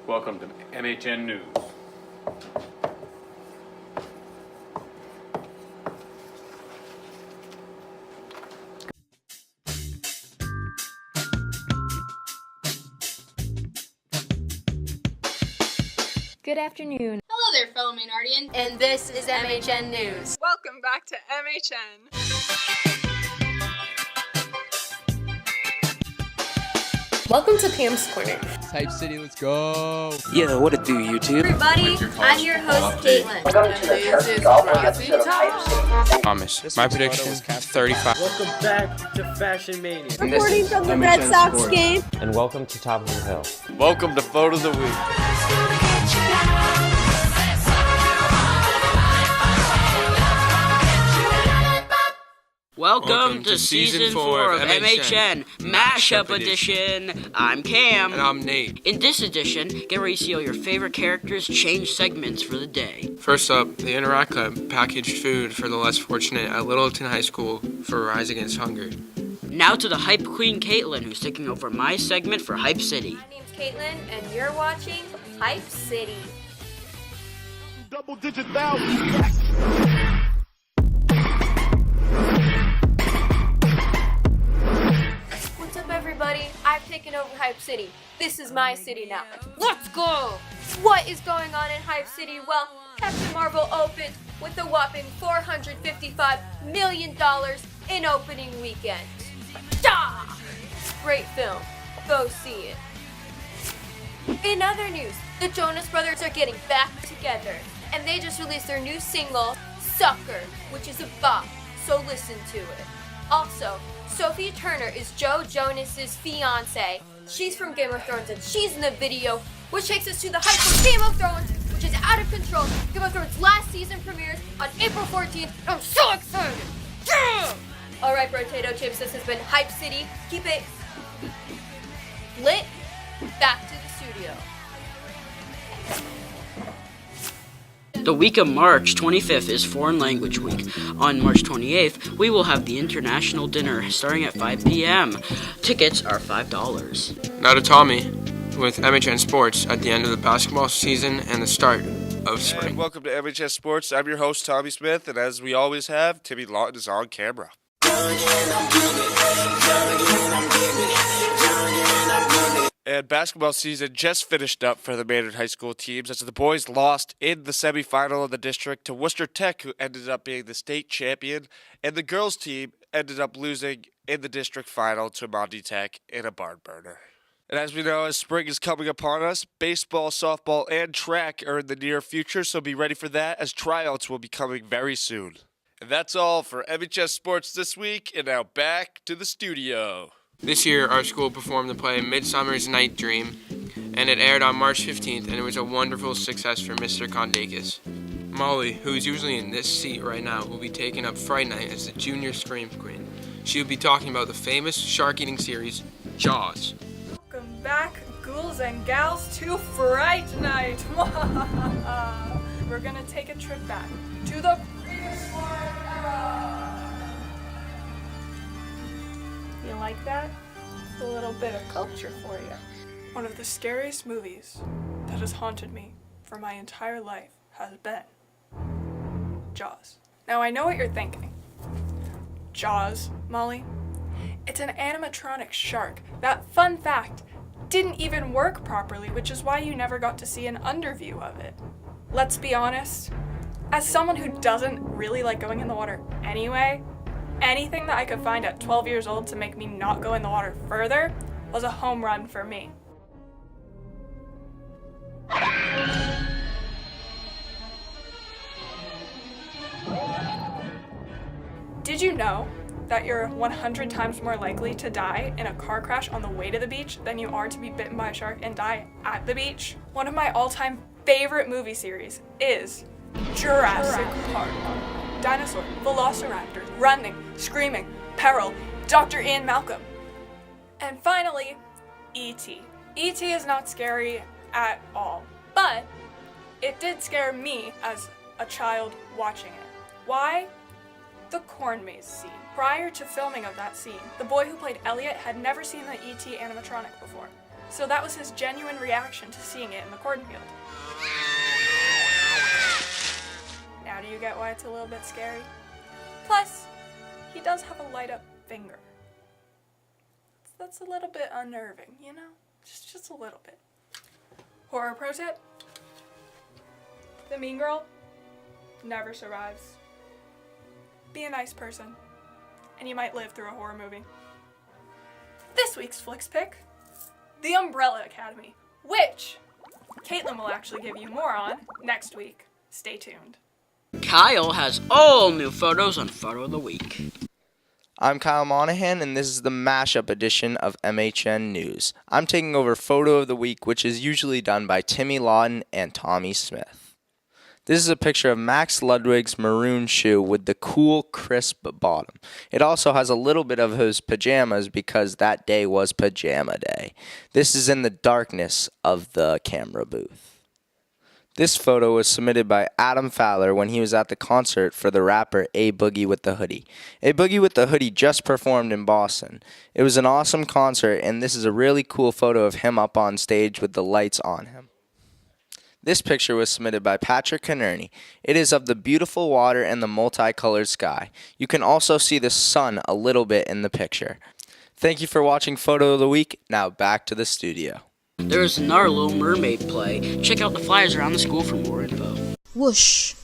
Welcome to MHN News. Good afternoon. Hello there, fellow Maynardians. And this is MHN News. Welcome back to MHN. Welcome to Pam's Corner. Type City, let's go. Yeah, what it do, YouTube? Everybody, I'm your host, Caitlyn. This is Rosie Thomas. My prediction is 35. Welcome back to Fashion Mania. Reporting from the Red Sox game. And welcome to Top of the Hill. Welcome to Photo of the Week. Welcome to Season 4 of MHN, Mashup Edition. I'm Cam. And I'm Nate. In this edition, get ready to see all your favorite characters change segments for the day. First up, the Interact Club packaged food for the less fortunate at Littleton High School for Rise Against Hunger. Now to the Hype Queen Caitlyn, who's taking over my segment for Hype City. My name's Caitlyn, and you're watching Hype City. Double-digit thousands. What's up, everybody? I've taken over Hype City. This is my city now. Let's go! What is going on in Hype City? Well, Captain Marvel opened with a whopping $455 million in opening weekend. Yeah! Great film. Go see it. In other news, the Jonas Brothers are getting back together, and they just released their new single, Sucker, which is a bop, so listen to it. Also, Sophie Turner is Joe Jonas's fiance. She's from Game of Thrones, and she's in the video, which takes us to the hype for Game of Thrones, which is out of control. Game of Thrones last season premieres on April 14th. I'm so excited! Yeah! Alright, potato chips, this has been Hype City. Keep it lit. Back to the studio. The week of March 25th is Foreign Language Week. On March 28th, we will have the International Dinner starting at 5 p.m. Tickets are $5. Now to Tommy with MHN Sports at the end of the basketball season and the start of spring. And welcome to MHN Sports. I'm your host, Tommy Smith, and as we always have, Timmy Lawton is on camera. And basketball season just finished up for the Maynard High School teams as the boys lost in the semifinal of the district to Worcester Tech, who ended up being the state champion, and the girls team ended up losing in the district final to Monty Tech in a barn burner. And as we know, as spring is coming upon us, baseball, softball, and track are in the near future, so be ready for that as tryouts will be coming very soon. And that's all for MHS Sports this week, and now back to the studio. This year, our school performed the play Midsummer's Night Dream, and it aired on March 15th, and it was a wonderful success for Mr. Kondakis. Molly, who is usually in this seat right now, will be taking up Fright Night as the junior scream queen. She will be talking about the famous shark-eating series, Jaws. Welcome back, ghouls and gals, to Fright Night. We're gonna take a trip back to the prehistoric era. You like that? A little bit of culture for you. One of the scariest movies that has haunted me for my entire life has been Jaws. Now I know what you're thinking. Jaws, Molly? It's an animatronic shark that, fun fact, didn't even work properly, which is why you never got to see an underview of it. Let's be honest, as someone who doesn't really like going in the water anyway, anything that I could find at 12 years old to make me not go in the water further was a home run for me. Did you know that you're 100 times more likely to die in a car crash on the way to the beach than you are to be bitten by a shark and die at the beach? One of my all-time favorite movie series is Jurassic Park. Dinosaur, velociraptor, running, screaming, peril, Dr. Ian Malcolm. And finally, E.T. E.T. is not scary at all, but it did scare me as a child watching it. Why? The corn maze scene. Prior to filming of that scene, the boy who played Elliot had never seen the E.T. animatronic before. So that was his genuine reaction to seeing it in the cornfield. Now do you get why it's a little bit scary? Plus, he does have a light up finger. That's a little bit unnerving, you know? Just a little bit. Horror pro tip: the mean girl never survives. Be a nice person, and you might live through a horror movie. This week's Flicks Pick: The Umbrella Academy, which Caitlyn will actually give you more on next week. Stay tuned. Kyle has all new photos on Photo of the Week. I'm Kyle Monahan, and this is the Mashup Edition of MHN News. I'm taking over Photo of the Week, which is usually done by Timmy Lawton and Tommy Smith. This is a picture of Max Ludwig's maroon shoe with the cool, crisp bottom. It also has a little bit of his pajamas because that day was pajama day. This is in the darkness of the camera booth. This photo was submitted by Adam Fowler when he was at the concert for the rapper A Boogie with the Hoodie. A Boogie with the Hoodie just performed in Boston. It was an awesome concert, and this is a really cool photo of him up on stage with the lights on him. This picture was submitted by Patrick Canerney. It is of the beautiful water and the multicolored sky. You can also see the sun a little bit in the picture. Thank you for watching Photo of the Week. Now back to the studio. There is another Little Mermaid play. Check out the flyers around the school for more info. Whoosh.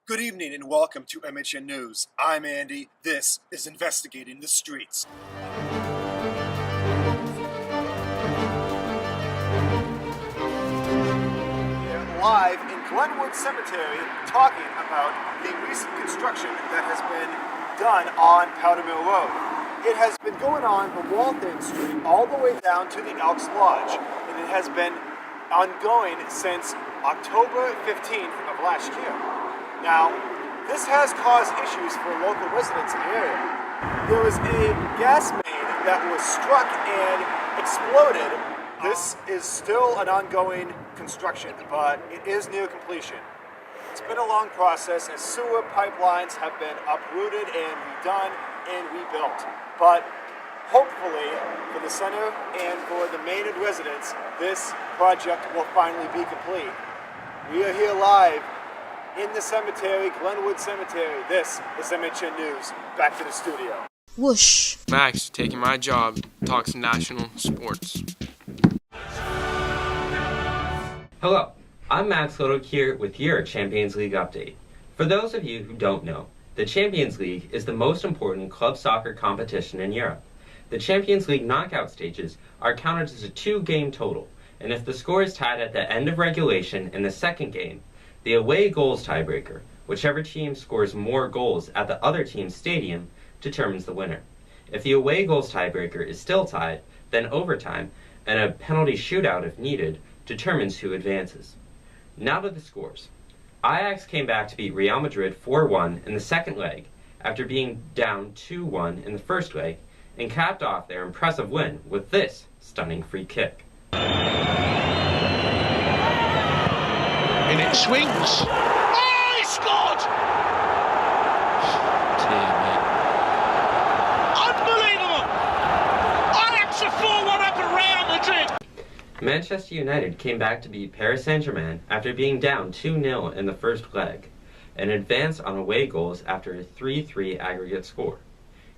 Good evening and welcome to MHN News. I'm Andy. This is Investigating the Streets. Live in Glenwood Cemetery, talking about the recent construction that has been done on Powder Mill Road. It has been going on from Waltham Street all the way down to the Elks Lodge, and it has been ongoing since October 15th of last year. Now, this has caused issues for local residents in the area. There was a gas main that was struck and exploded. This is still an ongoing construction, but it is near completion. It's been a long process as sewer pipelines have been uprooted and redone and rebuilt. But hopefully for the center and for the Maynard residents, this project will finally be complete. We are here live in the cemetery, Glenwood Cemetery. This is MHN News. Back to the studio. Whoosh. Max, taking my job, talks national sports. Hello, I'm Max Little here with your Champions League update. For those of you who don't know, the Champions League is the most important club soccer competition in Europe. The Champions League knockout stages are counted as a 2-game total, and if the score is tied at the end of regulation in the second game, the away goals tiebreaker, whichever team scores more goals at the other team's stadium, determines the winner. If the away goals tiebreaker is still tied, then overtime and a penalty shootout if needed determines who advances. Now to the scores. Ajax came back to beat Real Madrid 4-1 in the second leg after being down 2-1 in the first leg, and capped off their impressive win with this stunning free kick. And it swings. Oh, he scored! Unbelievable! Ajax are 4-1 up at Real Madrid. Manchester United came back to beat Paris Saint-Germain after being down 2-0 in the first leg, and advanced on away goals after a 3-3 aggregate score.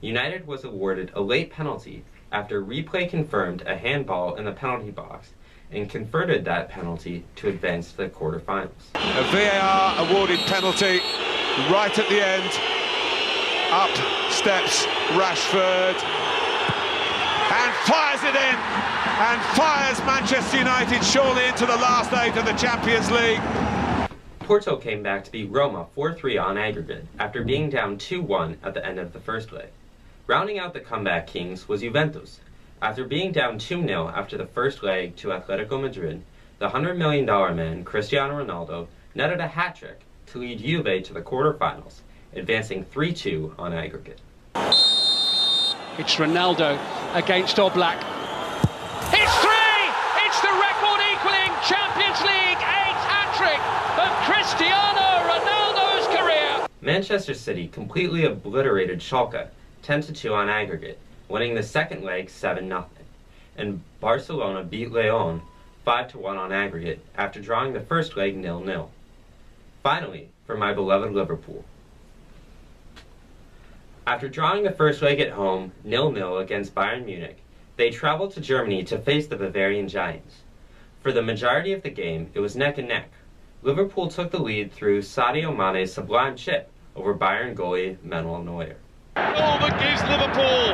United was awarded a late penalty after replay confirmed a handball in the penalty box and converted that penalty to advance to the quarterfinals. A VAR awarded penalty right at the end. Up steps Rashford and fires it in, and fires Manchester United surely into the last 8 of the Champions League. Porto came back to beat Roma 4-3 on aggregate after being down 2-1 at the end of the first leg. Rounding out the comeback kings was Juventus. After being down 2-0 after the first leg to Atletico Madrid, the $100 million man Cristiano Ronaldo netted a hat-trick to lead Juve to the quarterfinals, advancing 3-2 on aggregate. It's Ronaldo against Oblak. It's 3! It's the record-equaling Champions League 8 hat-trick of Cristiano Ronaldo's career! Manchester City completely obliterated Schalke 10-2 on aggregate, winning the second leg 7-0. And Barcelona beat Leon 5-1 on aggregate after drawing the first leg 0-0. Finally, for my beloved Liverpool. After drawing the first leg at home 0-0 against Bayern Munich, they traveled to Germany to face the Bavarian Giants. For the majority of the game, it was neck and neck. Liverpool took the lead through Sadio Mane's sublime chip over Bayern goalie Manuel Neuer. Oh, that gives Liverpool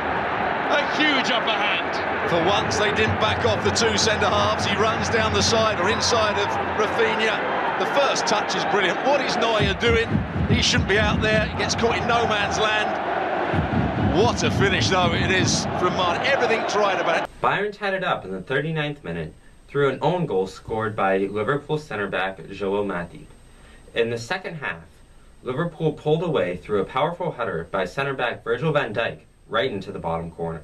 a huge upper hand. For once, they didn't back off the two centre-halves. He runs down the side or inside of Rafinha. The first touch is brilliant. What is Neuer doing? He shouldn't be out there. He gets caught in no man's land. What a finish, though, it is from Mane. Everything's right about it. Bayern tied it up in the 39th minute through an own goal scored by Liverpool centre-back Joel Matip. In the second half, Liverpool pulled away through a powerful header by centre-back Virgil van Dijk right into the bottom corner.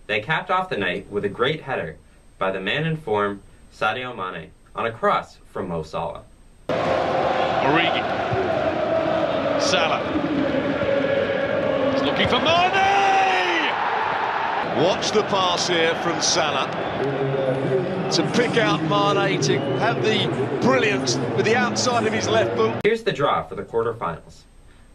They capped off the night with a great header by the man in form, Sadio Mane, on a cross from Mo Salah. Origi. Salah. He's looking for Mane! Watch the pass here from Salah. To pick out Mane, to have the brilliance with the outside of his left boot. Here's the draw for the quarterfinals.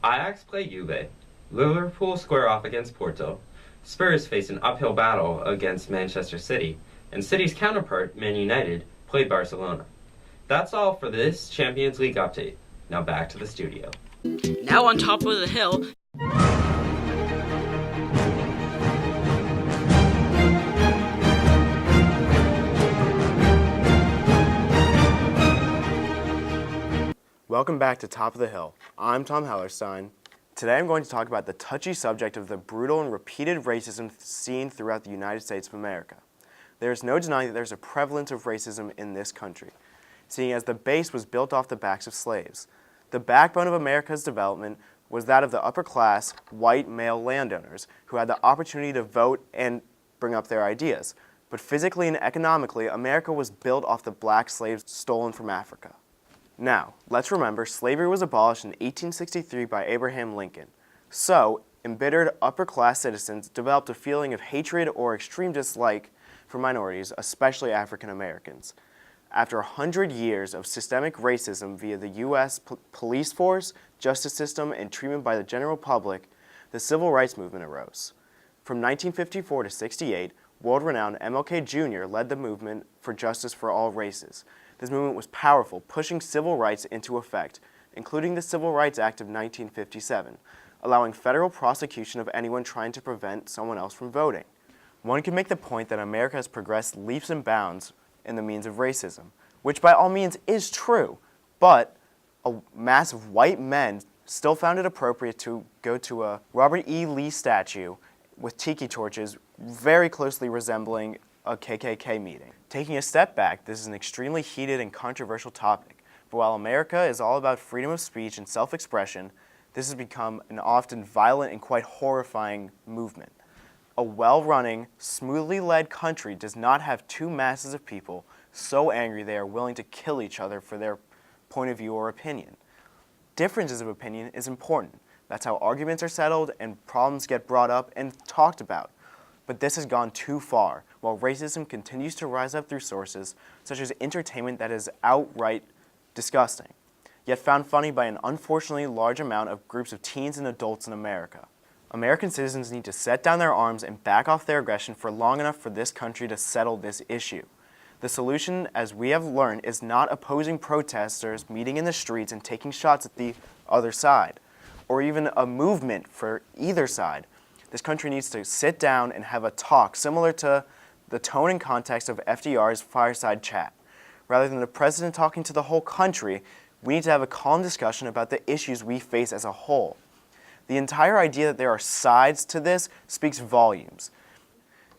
Ajax play Juve, Liverpool square off against Porto, Spurs face an uphill battle against Manchester City, and City's counterpart, Man United, play Barcelona. That's all for this Champions League update. Now back to the studio. Now on top of the hill. Welcome back to Top of the Hill. I'm Tom Hellerstein. Today I'm going to talk about the touchy subject of the brutal and repeated racism seen throughout the United States of America. There is no denying that there's a prevalence of racism in this country, seeing as the base was built off the backs of slaves. The backbone of America's development was that of the upper-class, white male landowners who had the opportunity to vote and bring up their ideas. But physically and economically, America was built off the black slaves stolen from Africa. Now, let's remember, slavery was abolished in 1863 by Abraham Lincoln. So, embittered upper-class citizens developed a feeling of hatred or extreme dislike for minorities, especially African Americans. After 100 years of systemic racism via the U.S. police force, justice system, and treatment by the general public, the Civil Rights Movement arose. From 1954 to 68, world-renowned MLK Jr. led the movement for justice for all races. This movement was powerful, pushing civil rights into effect, including the Civil Rights Act of 1957, allowing federal prosecution of anyone trying to prevent someone else from voting. One can make the point that America has progressed leaps and bounds in the means of racism, which by all means is true, but a mass of white men still found it appropriate to go to a Robert E. Lee statue with tiki torches very closely resembling a KKK meeting. Taking a step back, this is an extremely heated and controversial topic, but while America is all about freedom of speech and self-expression, this has become an often violent and quite horrifying movement. A well-running, smoothly led country does not have two masses of people so angry they are willing to kill each other for their point of view or opinion. Differences of opinion is important. That's how arguments are settled and problems get brought up and talked about. But this has gone too far, while racism continues to rise up through sources such as entertainment that is outright disgusting, yet found funny by an unfortunately large amount of groups of teens and adults in America. American citizens need to set down their arms and back off their aggression for long enough for this country to settle this issue. The solution, as we have learned, is not opposing protesters meeting in the streets and taking shots at the other side, or even a movement for either side. This country needs to sit down and have a talk similar to the tone and context of FDR's fireside chat. Rather than the president talking to the whole country, we need to have a calm discussion about the issues we face as a whole. The entire idea that there are sides to this speaks volumes.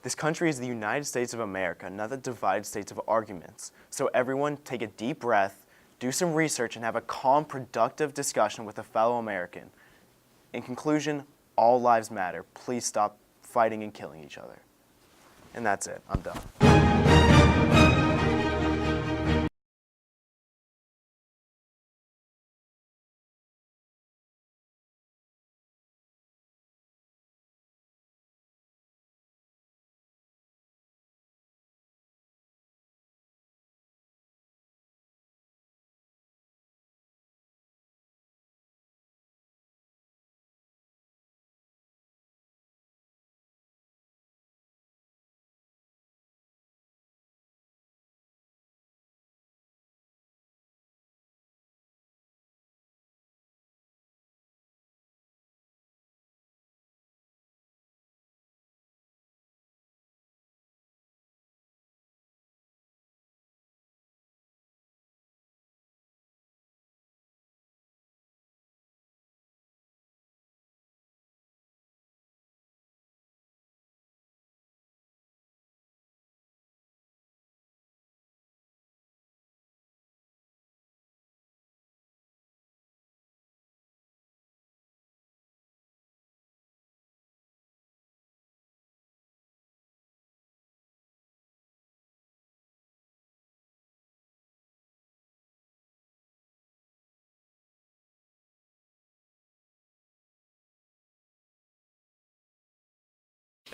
This country is the United States of America, not the divided states of arguments. So everyone take a deep breath, do some research, and have a calm, productive discussion with a fellow American. In conclusion, all lives matter. Please stop fighting and killing each other. And that's it. I'm done.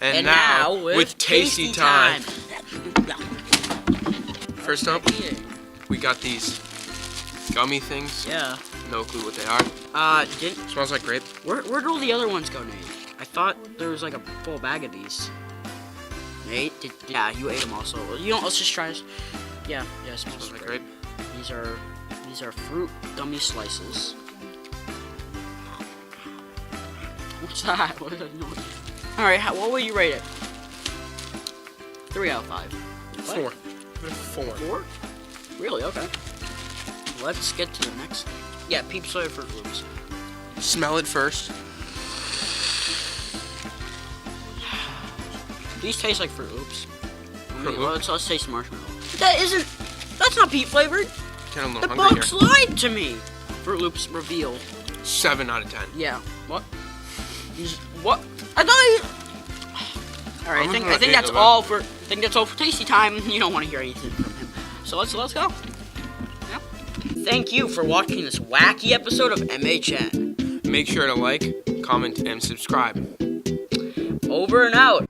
And now with Tasty Time. First up, we got these gummy things. Yeah. No clue what they are. Smells like grape. Where'd all the other ones go, Nate? I thought there was like a full bag of these. Nate, yeah, you ate them also. You know, let's just try this. Yeah, it smells like grape. These are fruit gummy slices. What's that? What is that noise? All right, what would you rate it? 3 out of 5. 4. 4? Really? Okay. Let's get to the next thing. Yeah, Peep Soy Fruit Loops. Smell it first. These taste like Fruit Loops. Fruit Loops? Let's taste marshmallow. That's not peat flavored. Getting a The little hungry Bugs here. lied to me. Fruit Loops reveal. 7 out of 10. Yeah. What? What? I thought. All right. I think that's all for. I think that's all for Tasty Time. You don't want to hear anything from him. So let's go. Yep. Thank you for watching this wacky episode of MHN. Make sure to like, comment, and subscribe. Over and out.